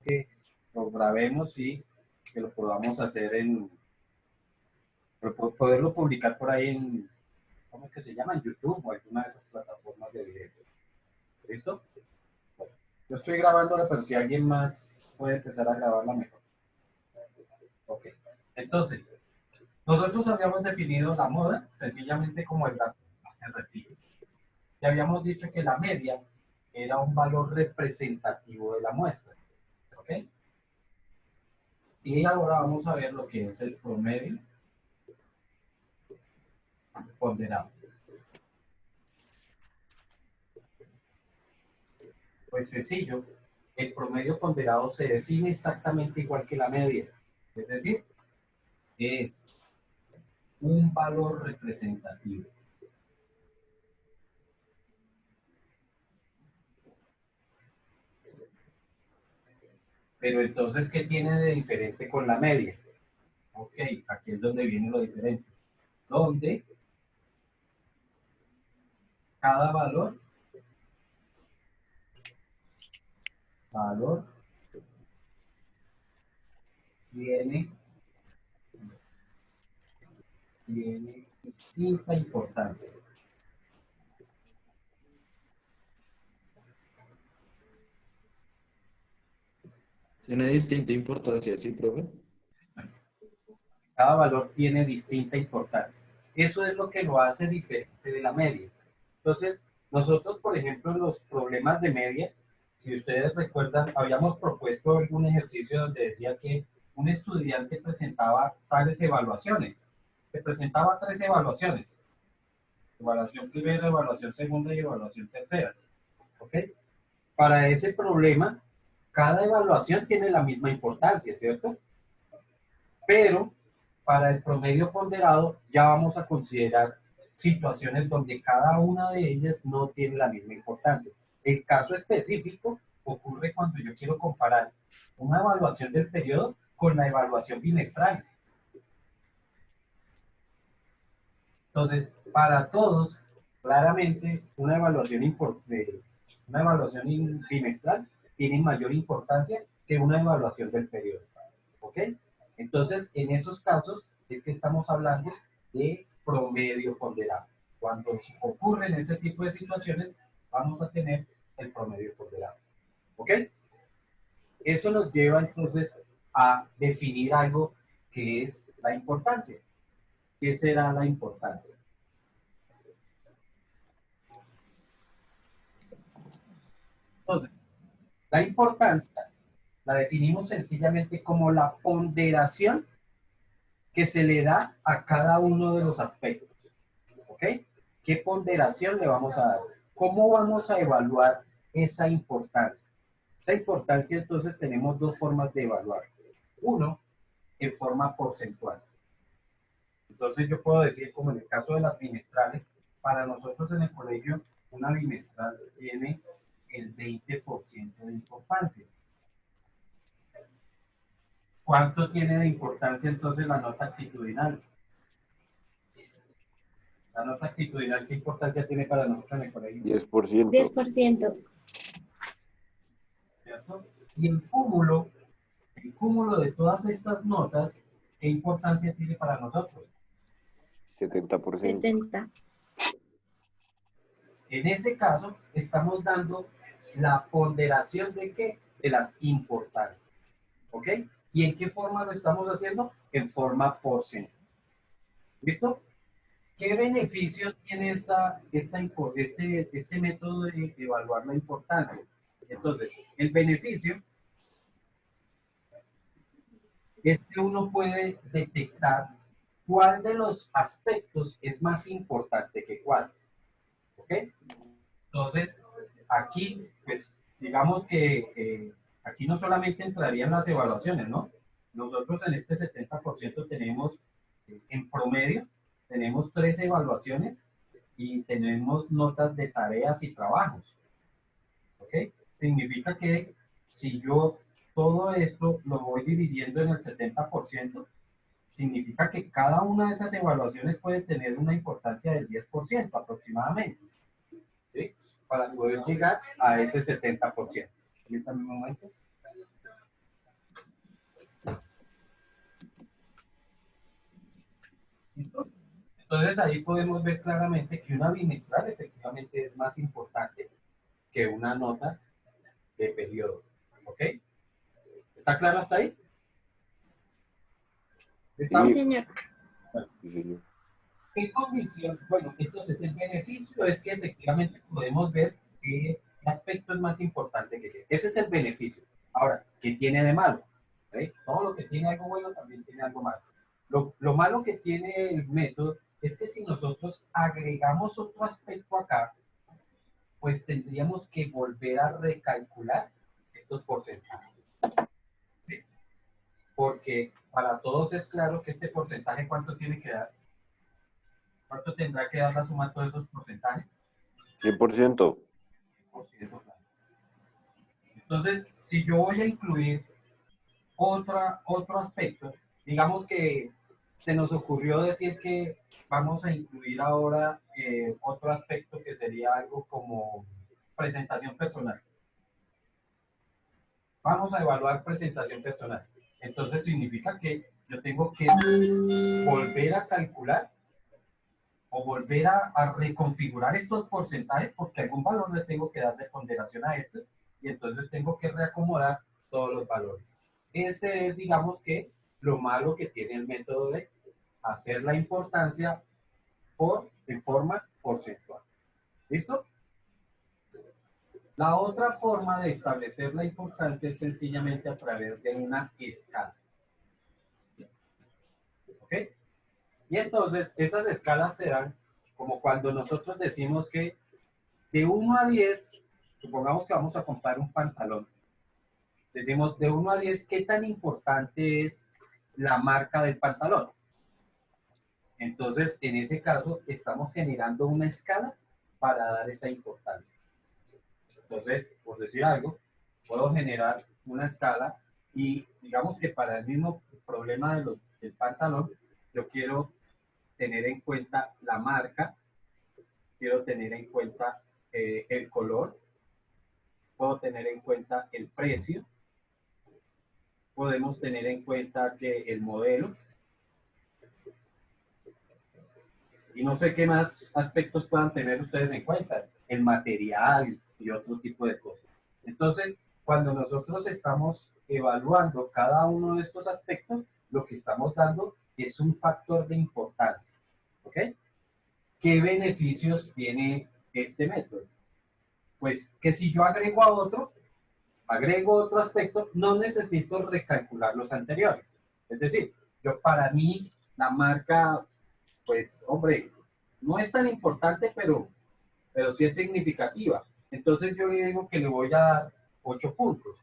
que lo grabemos y que lo podamos hacer poderlo publicar por ahí en, ¿cómo es que se llama? En YouTube o alguna de esas plataformas de video. ¿Listo? Bueno, yo estoy grabándola, pero si alguien más puede empezar a grabarla mejor. Ok. Entonces, nosotros habíamos definido la moda sencillamente como el dato aserrativo. Y habíamos dicho que la media era un valor representativo de la muestra. ¿Ok? Y ahora vamos a ver lo que es el promedio ponderado. Pues sencillo, el promedio ponderado se define exactamente igual que la media. Es decir, es un valor representativo. Pero entonces, ¿qué tiene de diferente con la media? Ok, aquí es donde viene lo diferente. Donde cada valor tiene distinta importancia. Tiene distinta importancia, ¿sí, profe? Cada valor tiene distinta importancia. Eso es lo que lo hace diferente de la media. Entonces, nosotros, por ejemplo, en los problemas de media, si ustedes recuerdan, habíamos propuesto algún ejercicio donde decía que un estudiante presentaba tales evaluaciones. Se presentaba 3 evaluaciones. Evaluación primera, evaluación segunda y evaluación tercera. ¿Ok? Para ese problema, cada evaluación tiene la misma importancia, ¿cierto? Pero para el promedio ponderado ya vamos a considerar situaciones donde cada una de ellas no tiene la misma importancia. El caso específico ocurre cuando yo quiero comparar una evaluación del periodo con la evaluación bimestral. Entonces, para todos, claramente, una evaluación bimestral tiene mayor importancia que una evaluación del periodo. ¿Ok? Entonces, en esos casos es que estamos hablando de promedio ponderado. Cuando ocurren ese tipo de situaciones, vamos a tener el promedio ponderado. ¿Ok? Eso nos lleva entonces a definir algo que es la importancia. ¿Qué será la importancia? Entonces, la importancia la definimos sencillamente como la ponderación que se le da a cada uno de los aspectos. ¿Ok? ¿Qué ponderación le vamos a dar? ¿Cómo vamos a evaluar esa importancia? Esa importancia, entonces, tenemos dos formas de evaluar. Uno, en forma porcentual. Entonces, yo puedo decir, como en el caso de las bimestrales, para nosotros en el colegio, una bimestral tiene el 20% de importancia. ¿Cuánto tiene de importancia entonces la nota actitudinal? La nota actitudinal, ¿qué importancia tiene para nosotros en el colegio? 10%. 10%. ¿Cierto? Y el cúmulo de todas estas notas, ¿qué importancia tiene para nosotros? 70%. 70. En ese caso, estamos dando la ponderación de qué? De las importancias. ¿Ok? ¿Y en qué forma lo estamos haciendo? En forma porcentual. ¿Listo? ¿Qué beneficios tiene este método de evaluar la importancia? Entonces, el beneficio es que uno puede detectar cuál de los aspectos es más importante que cuál. ¿Ok? Entonces, aquí, pues, digamos que aquí no solamente entrarían las evaluaciones, ¿no? Nosotros en este 70% tenemos, en promedio, tenemos 3 evaluaciones y tenemos notas de tareas y trabajos. ¿Ok? Significa que si yo todo esto lo voy dividiendo en el 70%, significa que cada una de esas evaluaciones puede tener una importancia del 10% aproximadamente, ¿sí? Para poder llegar a ese 70%. Permítame un momento. Entonces ahí podemos ver claramente que una bimestral efectivamente es más importante que una nota de periodo. ¿Ok? ¿Está claro hasta ahí? Sí, ¿Estamos? señor. Sí, señor. ¿Qué condición? Bueno, entonces el beneficio es que efectivamente podemos ver qué aspecto es más importante que qué. Ese es el beneficio. Ahora, ¿qué tiene de malo? ¿Veis? Todo lo que tiene algo bueno también tiene algo malo. Lo malo que tiene el método es que si nosotros agregamos otro aspecto acá, pues tendríamos que volver a recalcular estos porcentajes. ¿Sí? Porque para todos es claro que este porcentaje, ¿cuánto tiene que dar? ¿Cuánto tendrá que dar la suma de todos esos porcentajes? 100%. 100%, claro. Entonces, si yo voy a incluir otro aspecto, digamos que se nos ocurrió decir que vamos a incluir ahora otro aspecto que sería algo como presentación personal. Vamos a evaluar presentación personal. Entonces significa que yo tengo que volver a calcular o volver a reconfigurar estos porcentajes porque algún valor le tengo que dar de ponderación a esto y entonces tengo que reacomodar todos los valores. Ese es, digamos que, lo malo que tiene el método de hacer la importancia en forma porcentual. ¿Listo? La otra forma de establecer la importancia es sencillamente a través de una escala. ¿Ok? Y entonces esas escalas serán como cuando nosotros decimos que de 1 a 10, supongamos que vamos a comprar un pantalón. Decimos de 1 a 10, ¿qué tan importante es la marca del pantalón? Entonces, en ese caso, estamos generando una escala para dar esa importancia. Entonces, por decir algo, puedo generar una escala y digamos que para el mismo problema del pantalón, yo quiero tener en cuenta la marca, quiero tener en cuenta el color, puedo tener en cuenta el precio, podemos tener en cuenta que el modelo, y no sé qué más aspectos puedan tener ustedes en cuenta, el material y otro tipo de cosas. Entonces, cuando nosotros estamos evaluando cada uno de estos aspectos, lo que estamos dando es un factor de importancia. ¿Ok? ¿Qué beneficios tiene este método? Pues que si yo agrego otro aspecto, no necesito recalcular los anteriores. Es decir, yo para mí la marca, pues hombre, no es tan importante, pero sí es significativa. Entonces yo le digo que le voy a dar 8 puntos.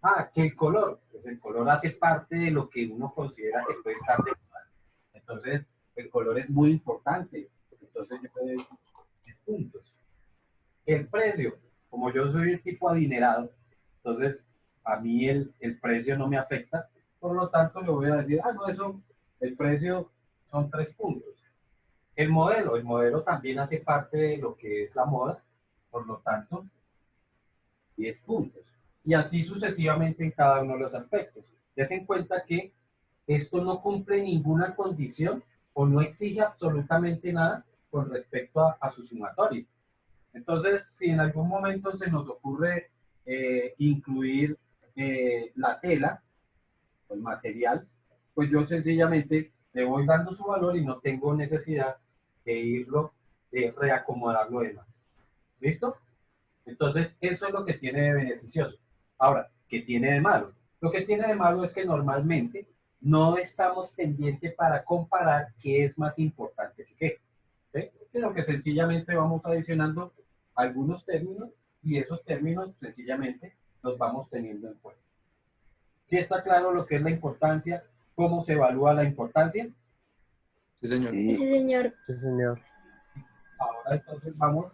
Ah, que el color, pues el color hace parte de lo que uno considera que puede estar de moda. Entonces, el color es muy importante. Entonces yo le doy 10 puntos. El precio, como yo soy un tipo adinerado, entonces a mí el precio no me afecta, por lo tanto le voy a decir, no, eso, el precio son 3 puntos. El modelo también hace parte de lo que es la moda, por lo tanto, 10 puntos. Y así sucesivamente en cada uno de los aspectos. Des en cuenta que esto no cumple ninguna condición o no exige absolutamente nada con respecto a su sumatorio. Entonces, si en algún momento se nos ocurre incluir la tela o el material, pues yo sencillamente le voy dando su valor y no tengo necesidad de reacomodar lo demás. ¿Listo? Entonces, eso es lo que tiene de beneficioso. Ahora, ¿qué tiene de malo? Lo que tiene de malo es que normalmente no estamos pendientes para comparar qué es más importante que qué. ¿Sí? Sino que sencillamente vamos adicionando algunos términos y esos términos sencillamente los vamos teniendo en cuenta. ¿Sí está claro lo que es la importancia? ¿Cómo se evalúa la importancia? Sí, señor. Sí, Sí, señor. Sí, señor. Ahora entonces vamos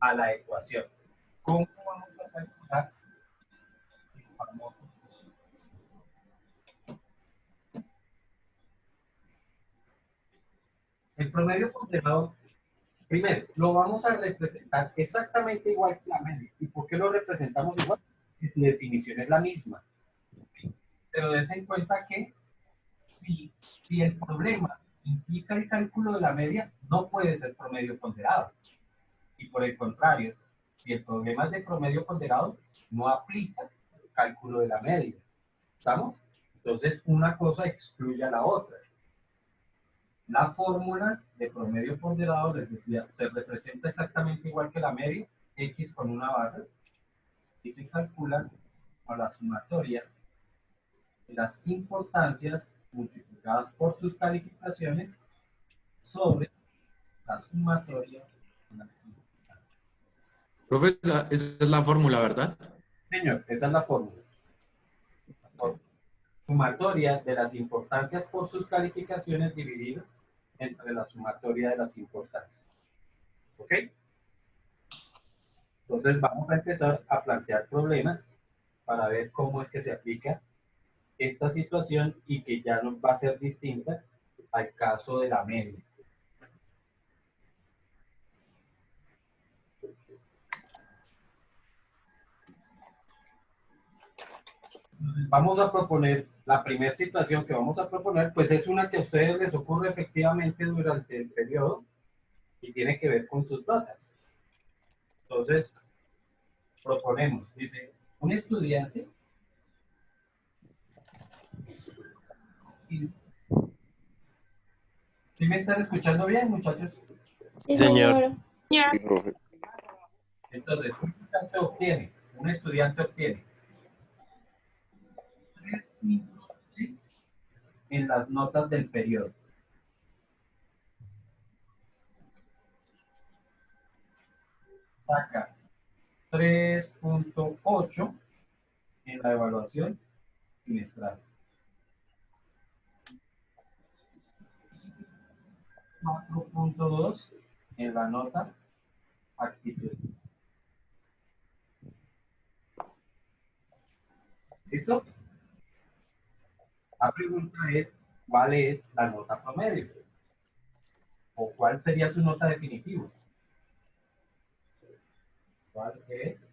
a la ecuación. ¿Cómo vamos a calcular el famoso? El promedio ponderado, primero, lo vamos a representar exactamente igual que la media. ¿Y por qué lo representamos igual? Si la definición es la misma. Pero des en cuenta que si el problema implica el cálculo de la media no puede ser promedio ponderado. Y por el contrario, si el problema es de promedio ponderado, no aplica el cálculo de la media. ¿Estamos? Entonces, una cosa excluye a la otra. La fórmula de promedio ponderado, les decía, se representa exactamente igual que la media, x con una barra, y se calcula con la sumatoria de las importancias multiplicadas por sus calificaciones sobre la sumatoria de las importancias. Profe, esa es la fórmula, ¿verdad? Señor, esa es la fórmula. Sumatoria de las importancias por sus calificaciones dividido entre la sumatoria de las importancias. ¿Ok? Entonces vamos a empezar a plantear problemas para ver cómo es que se aplica esta situación y que ya no va a ser distinta al caso de la media. Vamos a proponer, la primera situación que vamos a proponer, pues es una que a ustedes les ocurre efectivamente durante el periodo y tiene que ver con sus notas. Entonces, proponemos, dice, un estudiante ¿sí me están escuchando bien, muchachos? Sí, señor. Sí, profe. Entonces, un estudiante obtiene 3.3 en las notas del periodo. Saca 3.8 en la evaluación trimestral. 4.2 en la nota actitud. ¿Listo? La pregunta es, ¿cuál es la nota promedio? ¿O cuál sería su nota definitiva? ¿Cuál es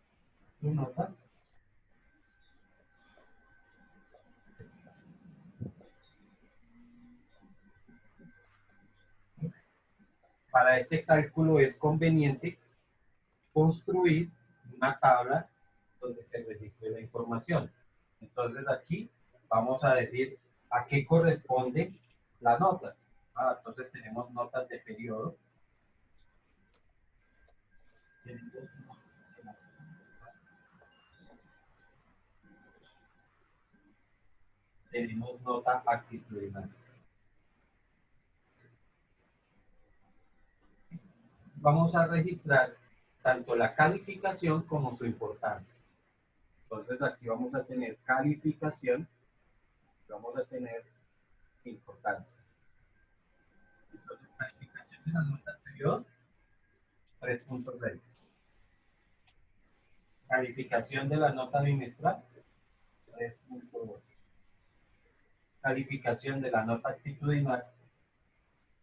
su nota? Para este cálculo es conveniente construir una tabla donde se registre la información. Entonces aquí vamos a decir a qué corresponde la nota. Entonces tenemos notas de periodo. Tenemos nota actitudinal. Vamos a registrar tanto la calificación como su importancia. Entonces aquí vamos a tener calificación, vamos a tener importancia. Entonces calificación de la nota anterior, 3.6. Calificación de la nota bimestral, 3.8. Calificación de la nota actitudinal,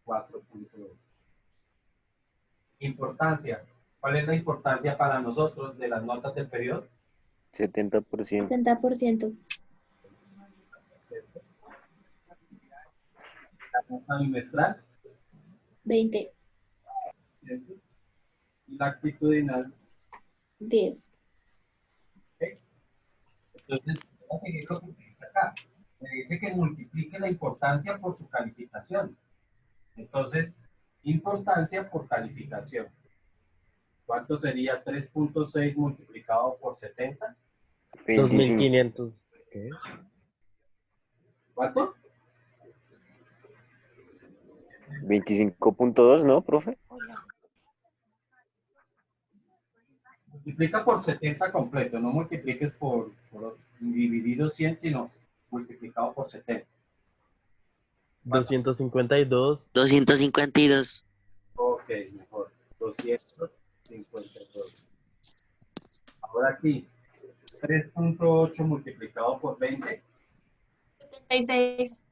4.2. Importancia. ¿Cuál es la importancia para nosotros de las notas del periodo? 70%. 70%. La nota bimestral 20. y la actitudinal. 10. ¿Okay? Entonces, voy a seguir lo que dice acá. Me dice que multiplique la importancia por su calificación. Entonces, importancia por calificación. ¿Cuánto sería 3.6 multiplicado por 70? 25. 2500. ¿Qué? ¿Cuánto? 25.2, ¿no, profe? Multiplica por 70 completo, no multipliques por dividido 100, sino multiplicado por 70. 252. 252. Ok, mejor. 252. Ahora aquí, 3.8 multiplicado por 20, 76.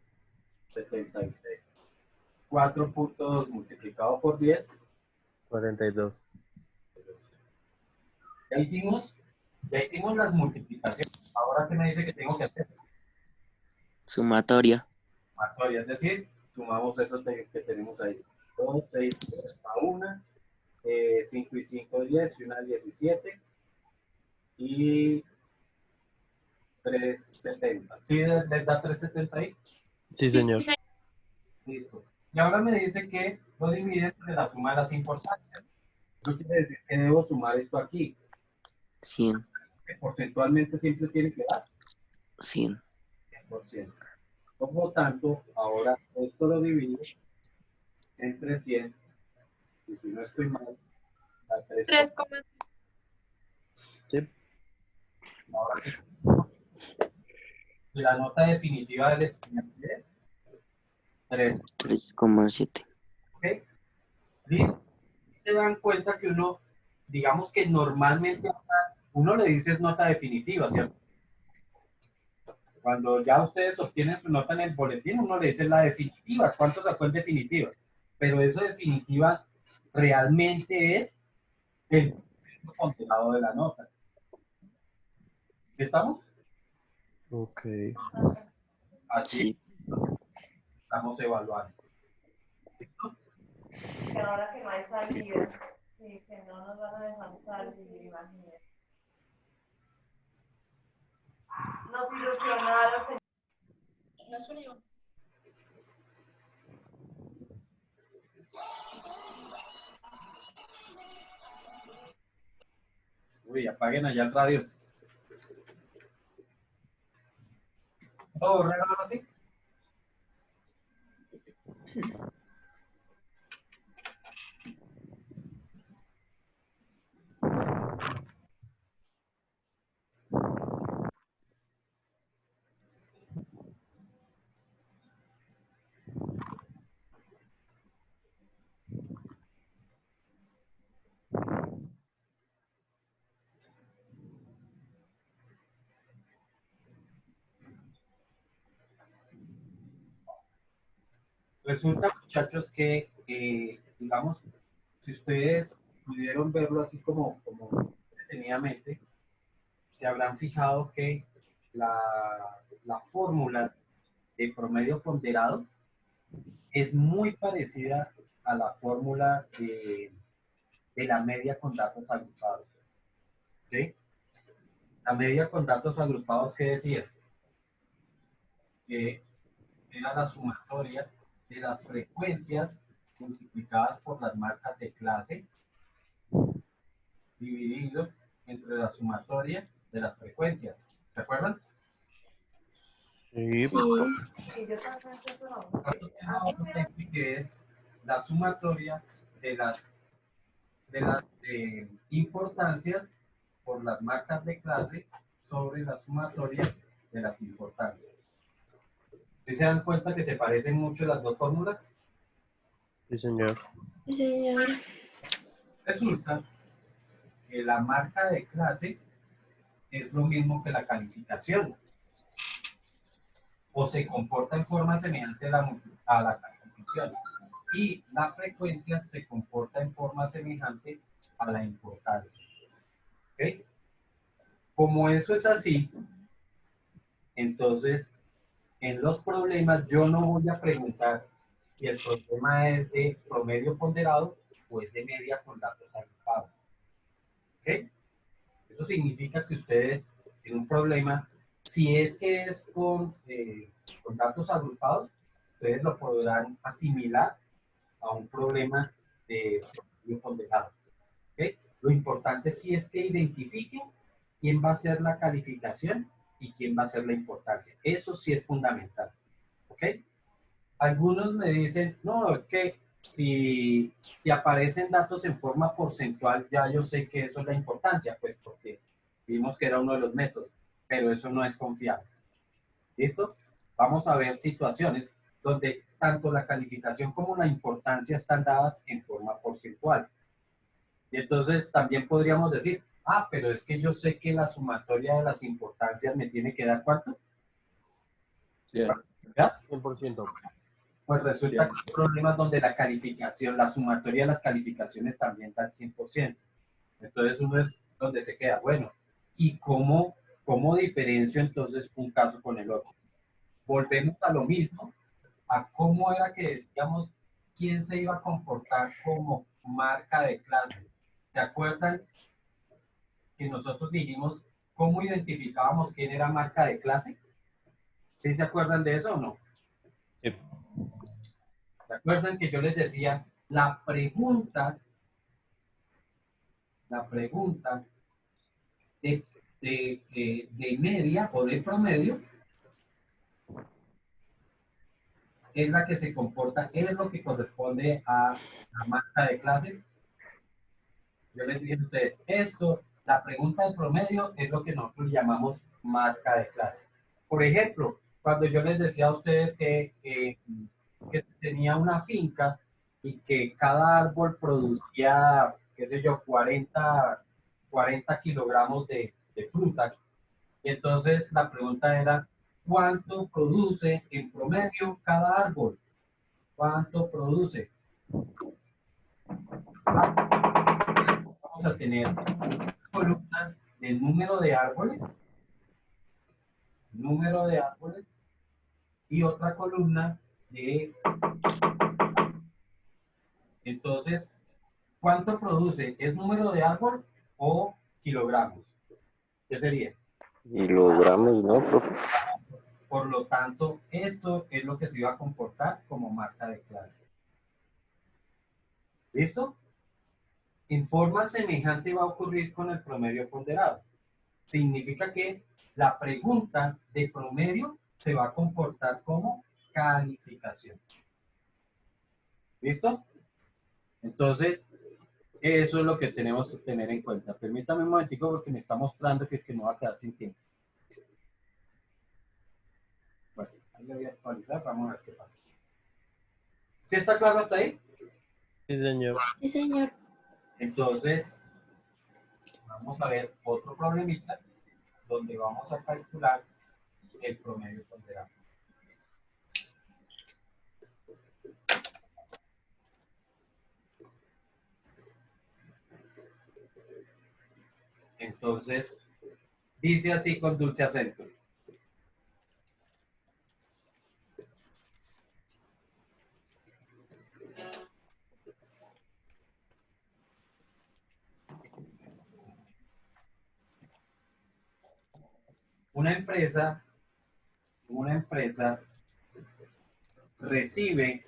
76. 4.2 multiplicado por 10, 42. ya hicimos las multiplicaciones. Ahora, ¿qué me dice que tengo que hacer? Sumatoria. Sumatoria, es decir, sumamos esos que tenemos ahí. 2, 6, 3, a 1, 5 y 5, 10, y 1, 17, y 370. ¿Sí les da 370 ahí? Sí, señor. Listo. Y ahora me dice que lo divide entre la suma de las importancias. Eso quiere decir que debo sumar esto aquí. 100, Que porcentualmente siempre tiene que dar 100, 100%. Por lo tanto, ahora esto lo divido entre 100. Y si no estoy mal, da 3. 3, Sí. Ahora sí. Y la nota definitiva del estudiante es 3. 3,7. ¿Ok? Listo. Se dan cuenta que uno, digamos que normalmente uno le dice es nota definitiva, ¿cierto? Cuando ya ustedes obtienen su nota en el boletín, uno le dice la definitiva. ¿Cuánto sacó en definitiva? Pero eso definitiva realmente es el ponderado de la nota. ¿Estamos? Ok. Así Sí. estamos evaluando. ¿Listo? Que ahora que no hay salida, sí, que no nos van a dejar salir, imagínate. Nos ilusionaron. Uy, apaguen allá el radio. ¿Puedo borrar ahora sí? Resulta, muchachos, que, digamos, si ustedes pudieron verlo así como detenidamente, se habrán fijado que la fórmula de promedio ponderado es muy parecida a la fórmula de la media con datos agrupados. ¿Sí? La media con datos agrupados, ¿qué decía? Que era la sumatoria de las frecuencias multiplicadas por las marcas de clase dividido entre la sumatoria de las frecuencias. ¿Se acuerdan? Sí. Sí. Y yo también sé eso, no. Nosotros tenemos otro técnico que es la sumatoria de las importancias por las marcas de clase sobre la sumatoria de las importancias. ¿Sí se dan cuenta que se parecen mucho las dos fórmulas? Sí, señor. Sí, señor. Resulta que la marca de clase es lo mismo que la calificación, o se comporta en forma semejante a la calificación, y la frecuencia se comporta en forma semejante a la importancia. ¿Ok? Como eso es así, entonces en los problemas yo no voy a preguntar si el problema es de promedio ponderado o es de media con datos agrupados. ¿Ok? Eso significa que ustedes en un problema, si es que es con datos agrupados, ustedes lo podrán asimilar a un problema de promedio ponderado. ¿Ok? Lo importante sí es que identifiquen quién va a ser la calificación y quién va a ser la importancia. Eso sí es fundamental. ¿Ok? Algunos me dicen, no, es que si aparecen datos en forma porcentual, ya yo sé que eso es la importancia, pues porque vimos que era uno de los métodos, pero eso no es confiable. ¿Listo? Vamos a ver situaciones donde tanto la calificación como la importancia están dadas en forma porcentual. Y entonces también podríamos decir, ah, pero es que yo sé que la sumatoria de las importancias me tiene que dar ¿cuánto? Bien. ¿Ya? 100%. Pues resulta que hay problemas donde la calificación, la sumatoria de las calificaciones también da el 100%. Entonces uno es donde se queda, bueno, ¿y cómo diferencio entonces un caso con el otro? Volvemos a lo mismo, a cómo era que decíamos quién se iba a comportar como marca de clase. ¿Se acuerdan que nosotros dijimos cómo identificábamos quién era marca de clase? ¿Sí se acuerdan de eso o no? Sí. ¿Se acuerdan que yo les decía la pregunta de media o de promedio es la que se comporta, es lo que corresponde a la marca de clase? Yo les dije a ustedes, la pregunta de promedio es lo que nosotros llamamos marca de clase. Por ejemplo, cuando yo les decía a ustedes que tenía una finca y que cada árbol producía, qué sé yo, 40 kilogramos de fruta, y entonces la pregunta era, ¿cuánto produce en promedio cada árbol? ¿Cuánto produce? Vamos a tener una columna de número de árboles, y otra columna de... Entonces, ¿cuánto produce? ¿Es número de árbol o kilogramos? ¿Qué sería? Kilogramos, ¿no, profe? Por lo tanto, esto es lo que se iba a comportar como marca de clase. ¿Listo? En forma semejante va a ocurrir con el promedio ponderado. Significa que la pregunta de promedio se va a comportar como calificación. ¿Listo? Entonces, eso es lo que tenemos que tener en cuenta. Permítame un momentico porque me está mostrando que es que no va a quedar sin tiempo. Bueno, ahí le voy a actualizar, vamos a ver qué pasa. ¿Sí está claro hasta ahí? Sí, señor. Sí, señor. Entonces, vamos a ver otro problemita donde vamos a calcular el promedio ponderado. Entonces, dice así con dulce acento. Una empresa recibe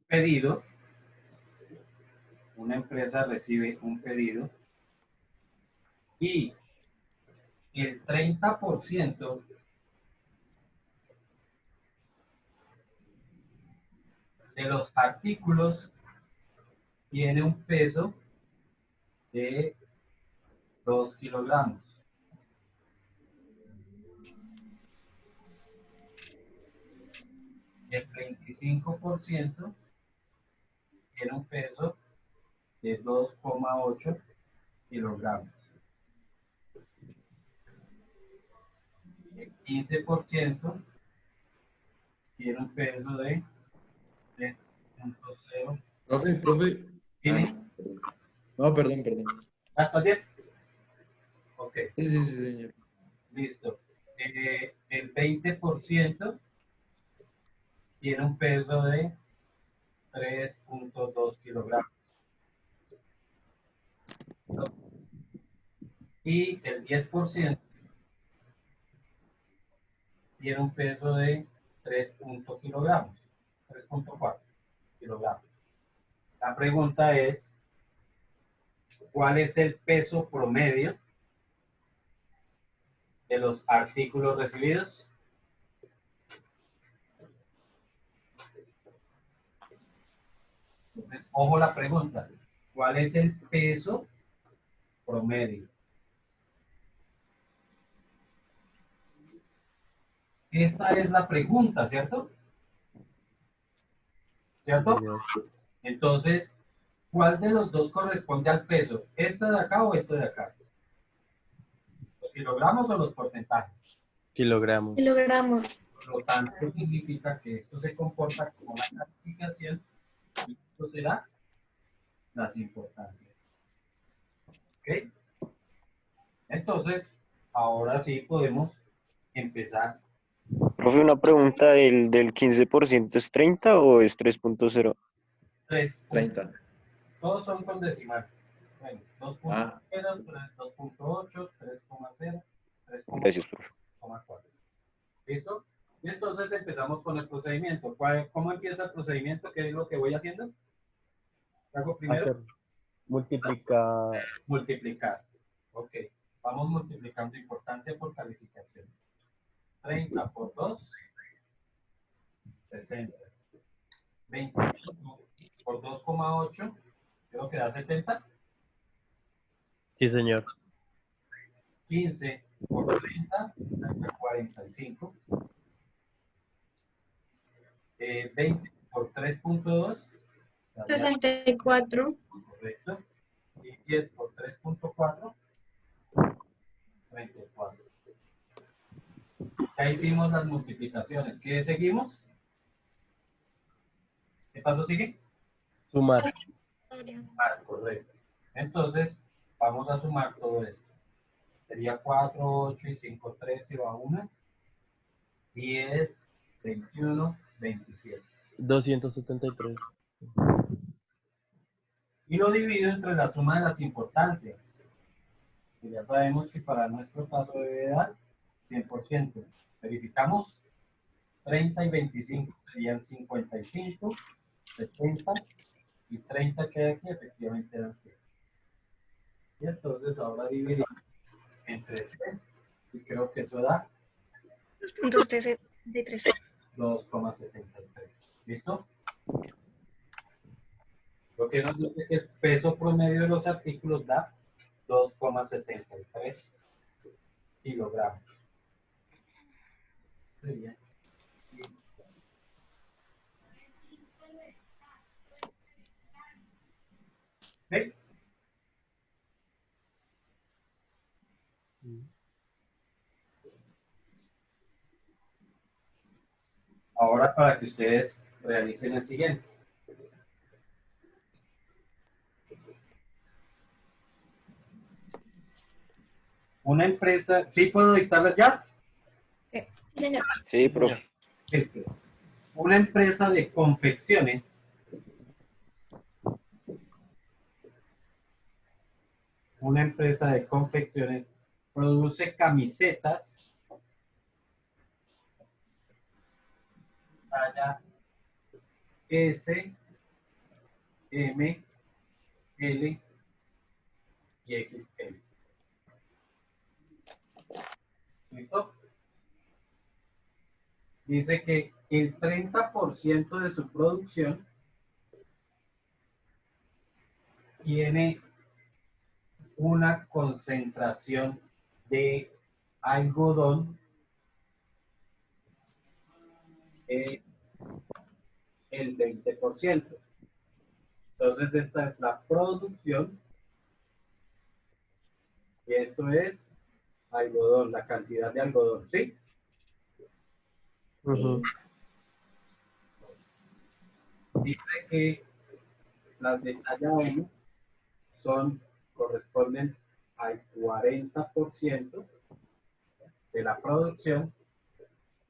pedido, un pedido y el 30% de los artículos tiene un peso de 2 kilogramos. El 25% tiene un peso de 2,8 kilogramos. El 15% tiene un peso de 3,0. Profe. ¿Tiene? No, perdón. ¿Hasta bien? Ok, Sí, señor. listo. El 20% tiene un peso de 3,2 kilogramos. ¿No? Y el 10% tiene un peso de 3,4 kilogramos. La pregunta es, ¿cuál es el peso promedio de los artículos recibidos? Entonces, ojo la pregunta, ¿cuál es el peso promedio? Esta es la pregunta, ¿cierto? ¿Cierto? Señor. Entonces, ¿cuál de los dos corresponde al peso? ¿Este de acá o este de acá? ¿Los kilogramos o los porcentajes? Kilogramos. Kilogramos. Por lo tanto, significa que esto se comporta como una clasificación y esto será las importancias. ¿Ok? Entonces, ahora sí podemos empezar. Profe, una pregunta, ¿el del 15% es 30 o es 3.0? 30. Todos son con decimal. Bueno, 2.0, Ah, 2.8, 3,0, Gracias, profe. 3,4. ¿Listo? Y entonces empezamos con el procedimiento. ¿Cómo empieza el procedimiento? ¿Qué es lo que voy haciendo? ¿Qué hago primero? Hacer, multiplicar. Multiplicar. Ok. Vamos multiplicando importancia por calificación. 30 por 2, 60. 25 por 2,8, creo que da 70. Sí, señor. 15 por 30, da 45. 20 por 3,2, daría 64. correcto. Y 10 por 3,4, 34. Ya hicimos las multiplicaciones. ¿Qué seguimos? ¿Qué paso sigue? Sumar. Sumar, correcto. Entonces, vamos a sumar todo esto. Sería 4, 8 y 5, 13 va 1. 10, 21, 27. 273. Y lo divido entre la suma de las importancias. Que ya sabemos que para nuestro caso debe dar 100%. Verificamos. 30 y 25 serían 55, 70 y 30 que hay aquí efectivamente dan 100. Y entonces ahora dividimos entre 100 y creo que eso da 2.73. 2,73. ¿Listo? Lo que nos dice que el peso promedio de los artículos da 2,73 kilogramos. Sería. ¿Ven? Ahora para que ustedes realicen el siguiente. Una empresa, ¿sí puedo dictarlas ya? Sí, señor. Sí, profe. Este, una empresa de confecciones, produce camisetas talla S, M, L y XL. ¿Listo? Dice que el 30% de su producción tiene una concentración de algodón el 20%. Entonces esta es la producción y esto es algodón, la cantidad de algodón, ¿sí? Ujú. Dice que las de talla 1 corresponden al 40% de la producción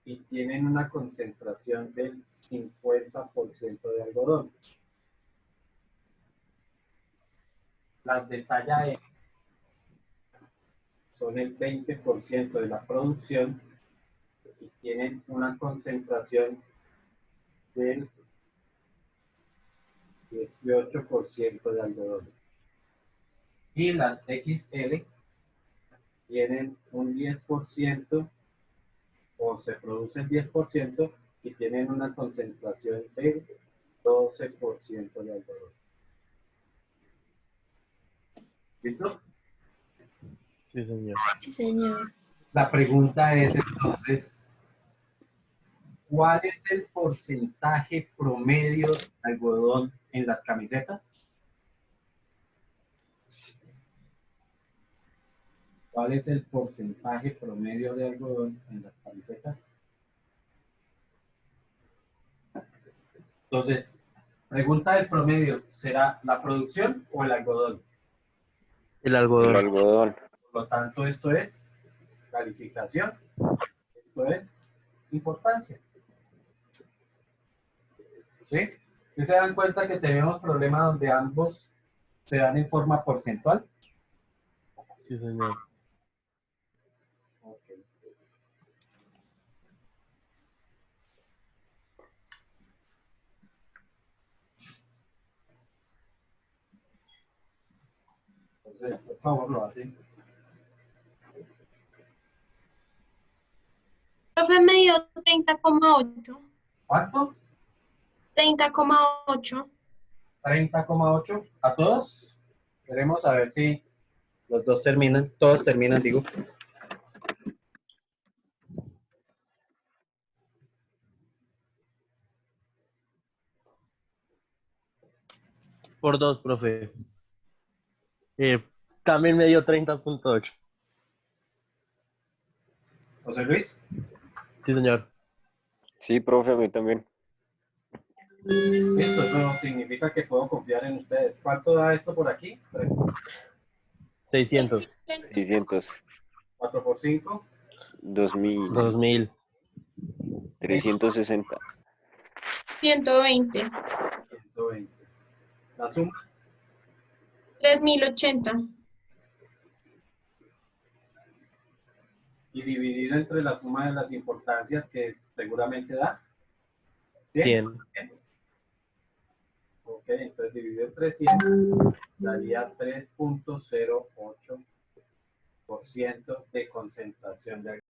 y tienen una concentración del 50% de algodón. Las de talla E son el 20% de la producción y tienen una concentración del 18% de algodón. Y las XL tienen un 10% o se produce el 10% y tienen una concentración del 12% de algodón. ¿Listo? Sí, señor. Sí, señor. La pregunta es entonces, ¿cuál es el porcentaje promedio de algodón en las camisetas? ¿Cuál es el porcentaje promedio de algodón en las camisetas? Entonces, pregunta del promedio, ¿será la producción o el algodón? El El algodón. algodón. Por lo tanto, esto es calificación. Esto es importancia. ¿Sí? ¿Sí se dan cuenta que tenemos problemas donde ambos se dan en forma porcentual? Sí, señor. Ok. Entonces, por favor, lo hacen. Profe, me dio 30,8. ¿Cuánto? 30,8. 30,8. ¿A todos? Queremos saber si los dos terminan. Todos terminan, digo. Por 2, profe. También me dio 30,8. José Luis. Sí, señor. Sí, profe, a mí también. Listo, eso no significa que puedo confiar en ustedes. ¿Cuánto da esto por aquí? 600. 600, 4 por 5. 2000, 2000. 360, 120. 120. La suma. 3080. Y dividido entre la suma de las importancias que seguramente da. 100. Ok, entonces dividido entre 100 daría 3,08% de concentración de